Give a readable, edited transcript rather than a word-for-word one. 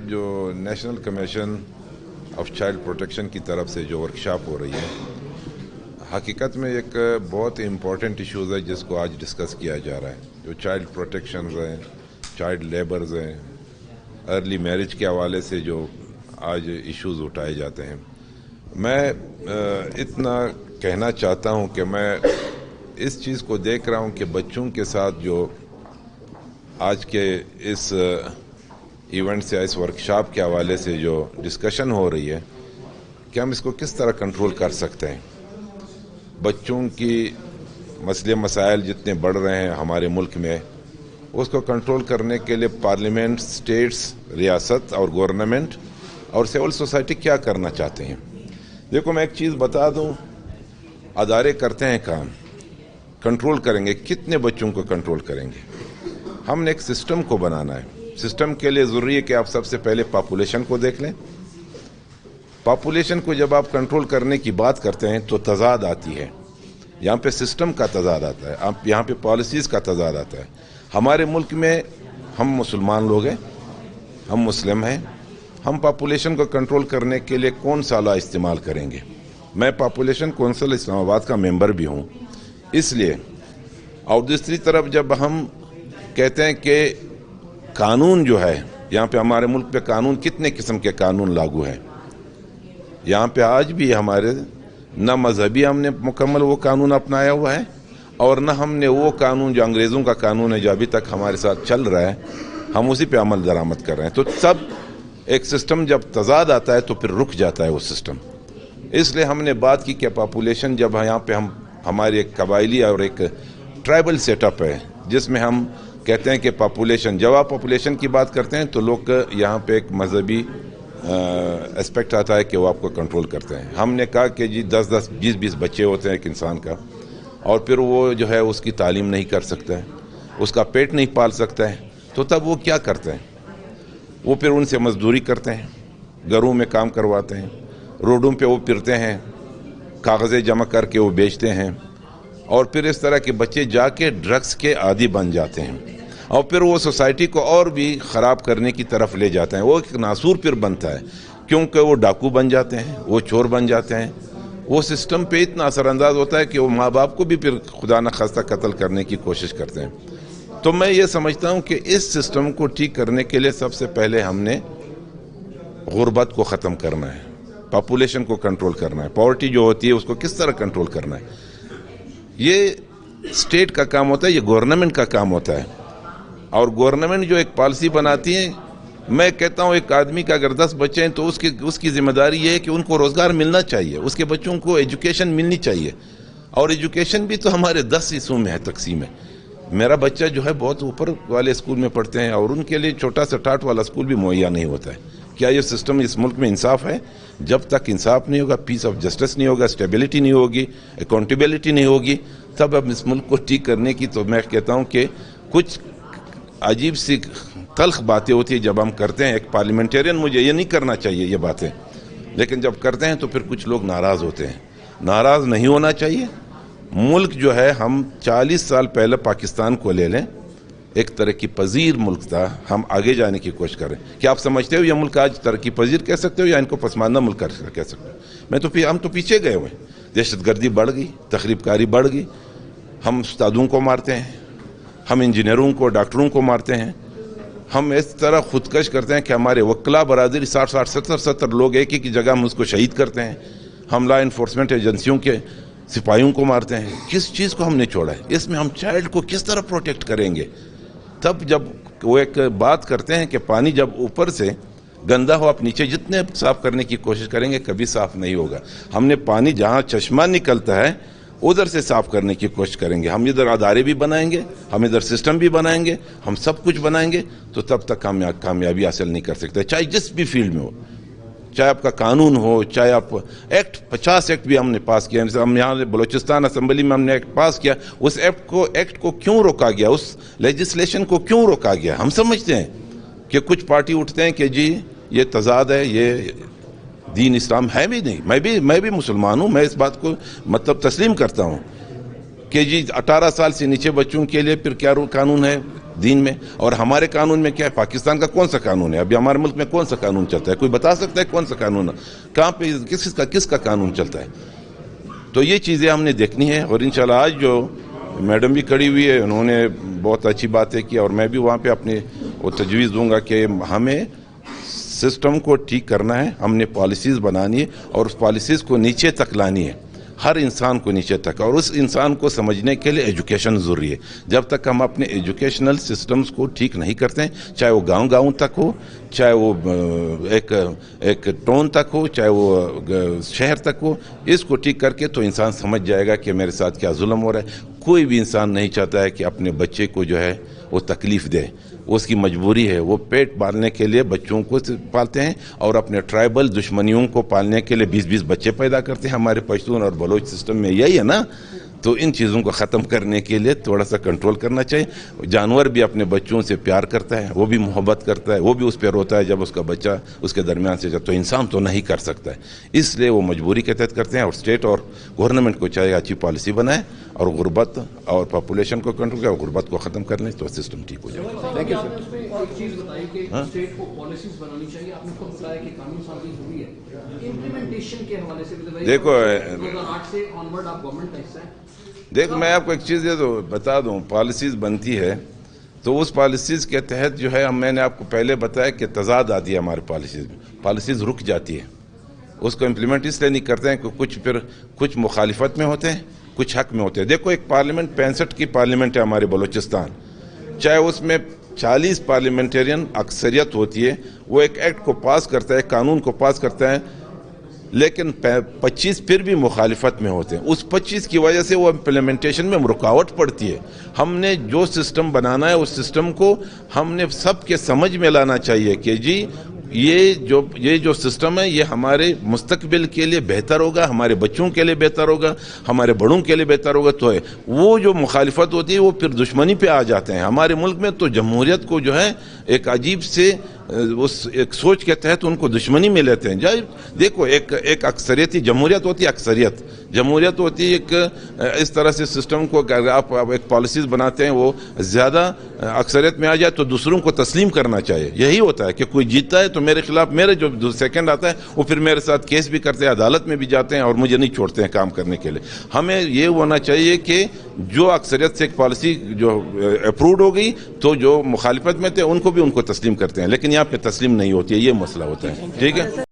جو national commission of child protection کی طرف سے جو ورکشاپ ہو رہی ہے، حقیقت میں ایک بہت امپورٹنٹ ایشوز ہے جس کو آج ڈسکس کیا جا رہا ہے. جو چائلڈ پروٹیکشنز ہیں، چائلڈ لیبرز ہیں، ارلی میرج کے حوالے سے جو آج ایشوز اٹھائے جاتے ہیں. میں اتنا کہنا چاہتا ہوں کہ میں اس چیز کو دیکھ رہا ہوں کہ بچوں کے ساتھ جو آج کے اس ایونٹ سے، اس ورکشاپ کے حوالے سے جو ڈسکشن ہو رہی ہے کہ ہم اس کو کس طرح کنٹرول کر سکتے ہیں. بچوں کی مسئلے مسائل جتنے بڑھ رہے ہیں ہمارے ملک میں، اس کو کنٹرول کرنے کے لیے پارلیمنٹ، اسٹیٹس، ریاست اور گورنمنٹ اور سول سوسائٹی کیا کرنا چاہتے ہیں. دیکھو میں ایک چیز بتا دوں، ادارے کرتے ہیں کام، کنٹرول کریں گے. کتنے بچوں کو کنٹرول کریں گے؟ ہم نے ایک سسٹم کو بنانا ہے. سسٹم کے لیے ضروری ہے کہ آپ سب سے پہلے پاپولیشن کو دیکھ لیں. پاپولیشن کو جب آپ کنٹرول کرنے کی بات کرتے ہیں تو تضاد آتی ہے. یہاں پہ سسٹم کا تضاد آتا ہے، یہاں پہ پالیسیز کا تضاد آتا ہے. ہمارے ملک میں ہم مسلمان لوگ ہیں، ہم مسلم ہیں. ہم پاپولیشن کو کنٹرول کرنے کے لیے کون سا لا استعمال کریں گے؟ میں پاپولیشن کونسل اسلام آباد کا ممبر بھی ہوں. اس لیے اور دوسری طرف جب ہم کہتے ہیں کہ قانون جو ہے، یہاں پہ ہمارے ملک پہ قانون، کتنے قسم کے قانون لاگو ہیں. یہاں پہ آج بھی ہمارے نہ مذہبی ہم نے مکمل وہ قانون اپنایا ہوا ہے، اور نہ ہم نے وہ قانون جو انگریزوں کا قانون ہے جو ابھی تک ہمارے ساتھ چل رہا ہے، ہم اسی پہ عمل درآمد کر رہے ہیں. تو سب ایک سسٹم جب تضاد آتا ہے تو پھر رک جاتا ہے وہ سسٹم. اس لیے ہم نے بات کی کہ پاپولیشن جب یہاں پہ ہماری ایک قبائلی اور ایک ٹرائبل سیٹ اپ ہے جس میں ہم کہتے ہیں کہ پاپولیشن، جب آپ پاپولیشن کی بات کرتے ہیں تو لوگ یہاں پہ ایک مذہبی اسپیکٹ آتا ہے کہ وہ آپ کو کنٹرول کرتے ہیں. ہم نے کہا کہ جی 10 20 بچے ہوتے ہیں ایک انسان کا، اور پھر وہ جو ہے اس کی تعلیم نہیں کر سکتا ہے، اس کا پیٹ نہیں پال سکتا ہے. تو تب وہ کیا کرتے ہیں؟ وہ پھر ان سے مزدوری کرتے ہیں، گھروں میں کام کرواتے ہیں، روڈوں پہ وہ پھرتے ہیں، کاغذیں جمع کر کے وہ بیچتے ہیں، اور پھر اس طرح کے بچے جا کے ڈرگس کے عادی بن جاتے ہیں، اور پھر وہ سوسائٹی کو اور بھی خراب کرنے کی طرف لے جاتے ہیں. وہ ایک ناسور پھر بنتا ہے، کیونکہ وہ ڈاکو بن جاتے ہیں، وہ چور بن جاتے ہیں. وہ سسٹم پہ اتنا اثر انداز ہوتا ہے کہ وہ ماں باپ کو بھی پھر خدا نخواستہ قتل کرنے کی کوشش کرتے ہیں. تو میں یہ سمجھتا ہوں کہ اس سسٹم کو ٹھیک کرنے کے لیے سب سے پہلے ہم نے غربت کو ختم کرنا ہے، پاپولیشن کو کنٹرول کرنا ہے، پاورٹی جو ہوتی ہے اس کو کس طرح کنٹرول کرنا ہے. یہ اسٹیٹ کا کام ہوتا ہے، یہ گورنمنٹ کا کام ہوتا ہے. اور گورنمنٹ جو ایک پالیسی بناتی ہے، میں کہتا ہوں ایک آدمی کا اگر 10 بچے ہیں تو اس کی ذمہ داری یہ ہے کہ ان کو روزگار ملنا چاہیے، اس کے بچوں کو ایجوکیشن ملنی چاہیے. اور ایجوکیشن بھی تو ہمارے 10 حصوں میں ہے، تقسیم ہے. میرا بچہ جو ہے بہت اوپر والے اسکول میں پڑھتے ہیں، اور ان کے لیے چھوٹا سا ٹاٹ والا اسکول بھی مہیا نہیں ہوتا ہے. کیا یہ سسٹم اس ملک میں انصاف ہے؟ جب تک انصاف نہیں ہوگا، پیس آف جسٹس نہیں ہوگا، اسٹیبلٹی نہیں ہوگی، اکاؤنٹیبلٹی نہیں ہوگی، تب اب اس ملک کو ٹھیک کرنے کی تو میں کہتا ہوں کہ کچھ عجیب سی تلخ باتیں ہوتی ہیں جب ہم کرتے ہیں. ایک پارلیمنٹیرین مجھے یہ نہیں کرنا چاہیے یہ باتیں، لیکن جب کرتے ہیں تو پھر کچھ لوگ ناراض ہوتے ہیں. ناراض نہیں ہونا چاہیے. ملک جو ہے، ہم 40 سال پہلے پاکستان کو لے لیں، ایک ترقی پذیر ملک تھا. ہم آگے جانے کی کوشش کر رہے ہیں. کیا آپ سمجھتے ہو یہ ملک آج ترقی پذیر کہہ سکتے ہو یا ان کو پسماندہ ملک کہہ سکتے ہو؟ ہم تو پیچھے گئے ہوئے ہیں. دہشت گردی بڑھ گئی، تخریب کاری بڑھ گئی. ہم استادوں کو مارتے ہیں، ہم انجینئروں کو، ڈاکٹروں کو مارتے ہیں. ہم اس طرح خودکش کرتے ہیں کہ ہمارے وکلا برادری 60 70 لوگ ایک ہی کی جگہ ہم اس کو شہید کرتے ہیں. ہم لا انفورسمنٹ ایجنسیوں کے سپاہیوں کو مارتے ہیں. کس چیز کو ہم نے چھوڑا ہے؟ اس میں ہم چائلڈ کو کس طرح پروٹیکٹ کریں گے؟ تب جب وہ ایک بات کرتے ہیں کہ پانی جب اوپر سے گندا ہو، آپ نیچے جتنے صاف کرنے کی کوشش کریں گے کبھی صاف نہیں ہوگا. ہم نے پانی جہاں چشمہ نکلتا ہے ادھر سے صاف کرنے کی کوشش کریں گے. ہم ادھر ادارے بھی بنائیں گے، ہم ادھر سسٹم بھی بنائیں گے، ہم سب کچھ بنائیں گے، تو تب تک کامیابی حاصل نہیں کر سکتے، چاہے جس بھی فیلڈ میں ہو. چاہے آپ کا قانون ہو، چاہے آپ ایکٹ 50 ایکٹ بھی ہم نے پاس کیا. ہم یہاں بلوچستان اسمبلی میں ہم نے ایکٹ پاس کیا. اس ایکٹ کو کیوں روکا گیا؟ اس لیجسلیشن کو کیوں روکا گیا؟ ہم سمجھتے ہیں کہ کچھ پارٹی اٹھتے ہیں کہ جی یہ تضاد ہے، یہ دین اسلام ہے بھی نہیں. میں بھی مسلمان ہوں، میں اس بات کو تسلیم کرتا ہوں. کہ جی 18 سال سے نیچے بچوں کے لیے پھر کیا قانون ہے دین میں، اور ہمارے قانون میں کیا ہے؟ پاکستان کا کون سا قانون ہے؟ ابھی ہمارے ملک میں کون سا قانون چلتا ہے؟ کوئی بتا سکتا ہے کون سا قانون ہے؟ کہاں پہ کس کا قانون چلتا ہے؟ تو یہ چیزیں ہم نے دیکھنی ہے، اور انشاءاللہ آج جو میڈم بھی کھڑی ہوئی ہے، انہوں نے بہت اچھی باتیں کی، اور میں بھی وہاں پہ اپنی وہ تجویز دوں گا کہ ہمیں سسٹم کو ٹھیک کرنا ہے، ہم نے پالیسیز بنانی ہے اور اس پالیسیز کو نیچے تک لانی ہے، ہر انسان کو نیچے تک، اور اس انسان کو سمجھنے کے لیے ایجوکیشن ضروری ہے۔ جب تک ہم اپنے ایجوکیشنل سسٹمز کو ٹھیک نہیں کرتے ہیں، چاہے وہ گاؤں تک ہو، چاہے وہ ایک ٹون تک ہو، چاہے وہ شہر تک ہو، اس کو ٹھیک کر کے تو انسان سمجھ جائے گا کہ میرے ساتھ کیا ظلم ہو رہا ہے۔ کوئی بھی انسان نہیں چاہتا ہے کہ اپنے بچے کو جو ہے وہ تکلیف دے، اس کی مجبوری ہے، وہ پیٹ پالنے کے لیے بچوں کو پالتے ہیں، اور اپنے ٹرائبل دشمنیوں کو پالنے کے لیے 20 بچے پیدا کرتے ہیں۔ ہمارے پشتون اور بلوچ سسٹم میں یہی ہے نا، تو ان چیزوں کو ختم کرنے کے لیے تھوڑا سا کنٹرول کرنا چاہیے۔ جانور بھی اپنے بچوں سے پیار کرتا ہے، وہ بھی محبت کرتا ہے، وہ بھی اس پہ روتا ہے جب اس کا بچہ اس کے درمیان سے جب، تو انسان تو نہیں کر سکتا ہے، اس لیے وہ مجبوری کے تحت کرتے ہیں۔ اور اسٹیٹ اور گورنمنٹ کو چاہے اچھی پالیسی بنائے اور غربت اور پاپولیشن کو کنٹرول کرے اور غربت کو ختم کر لیں تو سسٹم ٹھیک ہو جائے گا۔ Thank you sir. ایک چیز بتائی کہ اسٹیٹ کو پالیسیز بنانی چاہیے، آپ نے خود بتایا کہ قانون سازی ضروری ہے، امپلیمنٹیشن کے حوالے سے دیکھو 2008 سے آنورڈ آپ گورنمنٹ کا حصہ ہیں۔ دیکھ میں آپ کو ایک چیز بتا دوں، پالیسیز بنتی ہے تو اس پالیسیز کے تحت جو ہے میں نے آپ کو پہلے بتایا کہ تضاد آتی ہے ہمارے پالیسیز میں، پالیسیز رک جاتی ہے، اس کو امپلیمنٹ اس لیے نہیں کرتے ہیں کہ کچھ مخالفت میں ہوتے ہیں، کچھ حق میں ہوتے ہیں۔ دیکھو ایک پارلیمنٹ 65 کی پارلیمنٹ ہے ہمارے بلوچستان، چاہے اس میں 40 پارلیمنٹرین اکثریت ہوتی ہے، وہ ایک ایکٹ کو پاس کرتا ہے، قانون کو پاس کرتا ہے، لیکن 25 پھر بھی مخالفت میں ہوتے ہیں، اس 25 کی وجہ سے وہ امپلیمنٹیشن میں رکاوٹ پڑتی ہے۔ ہم نے جو سسٹم بنانا ہے اس سسٹم کو ہم نے سب کے سمجھ میں لانا چاہیے کہ جی یہ جو سسٹم ہے یہ ہمارے مستقبل کے لیے بہتر ہوگا، ہمارے بچوں کے لیے بہتر ہوگا، ہمارے بڑوں کے لیے بہتر ہوگا، تو ہے وہ جو مخالفت ہوتی ہے وہ پھر دشمنی پہ آ جاتے ہیں۔ ہمارے ملک میں تو جمہوریت کو جو ہے ایک عجیب سے ایک سوچ کے تحت ان کو دشمنی میں لیتے ہیں۔ دیکھو ایک اکثریتی جمہوریت ہوتی ہے، جمہوریت ہوتی ہے ایک اس طرح سے سسٹم کو اگر آپ ایک پالیسیز بناتے ہیں وہ زیادہ اکثریت میں آ جائے تو دوسروں کو تسلیم کرنا چاہیے۔ یہی ہوتا ہے کہ کوئی جیتتا ہے تو میرے خلاف میرے جو سیکنڈ آتا ہے وہ پھر میرے ساتھ کیس بھی کرتے ہیں، عدالت میں بھی جاتے ہیں اور مجھے نہیں چھوڑتے ہیں کام کرنے کے لیے۔ ہمیں یہ ہونا چاہیے کہ جو اکثریت سے ایک پالیسی جو اپروڈ ہو گئی تو جو مخالفت میں تھے ان کو بھی ان کو تسلیم کرتے ہیں، لیکن یہاں پہ تسلیم نہیں ہوتی ہے، یہ مسئلہ ہوتا ہے۔ ٹھیک ہے۔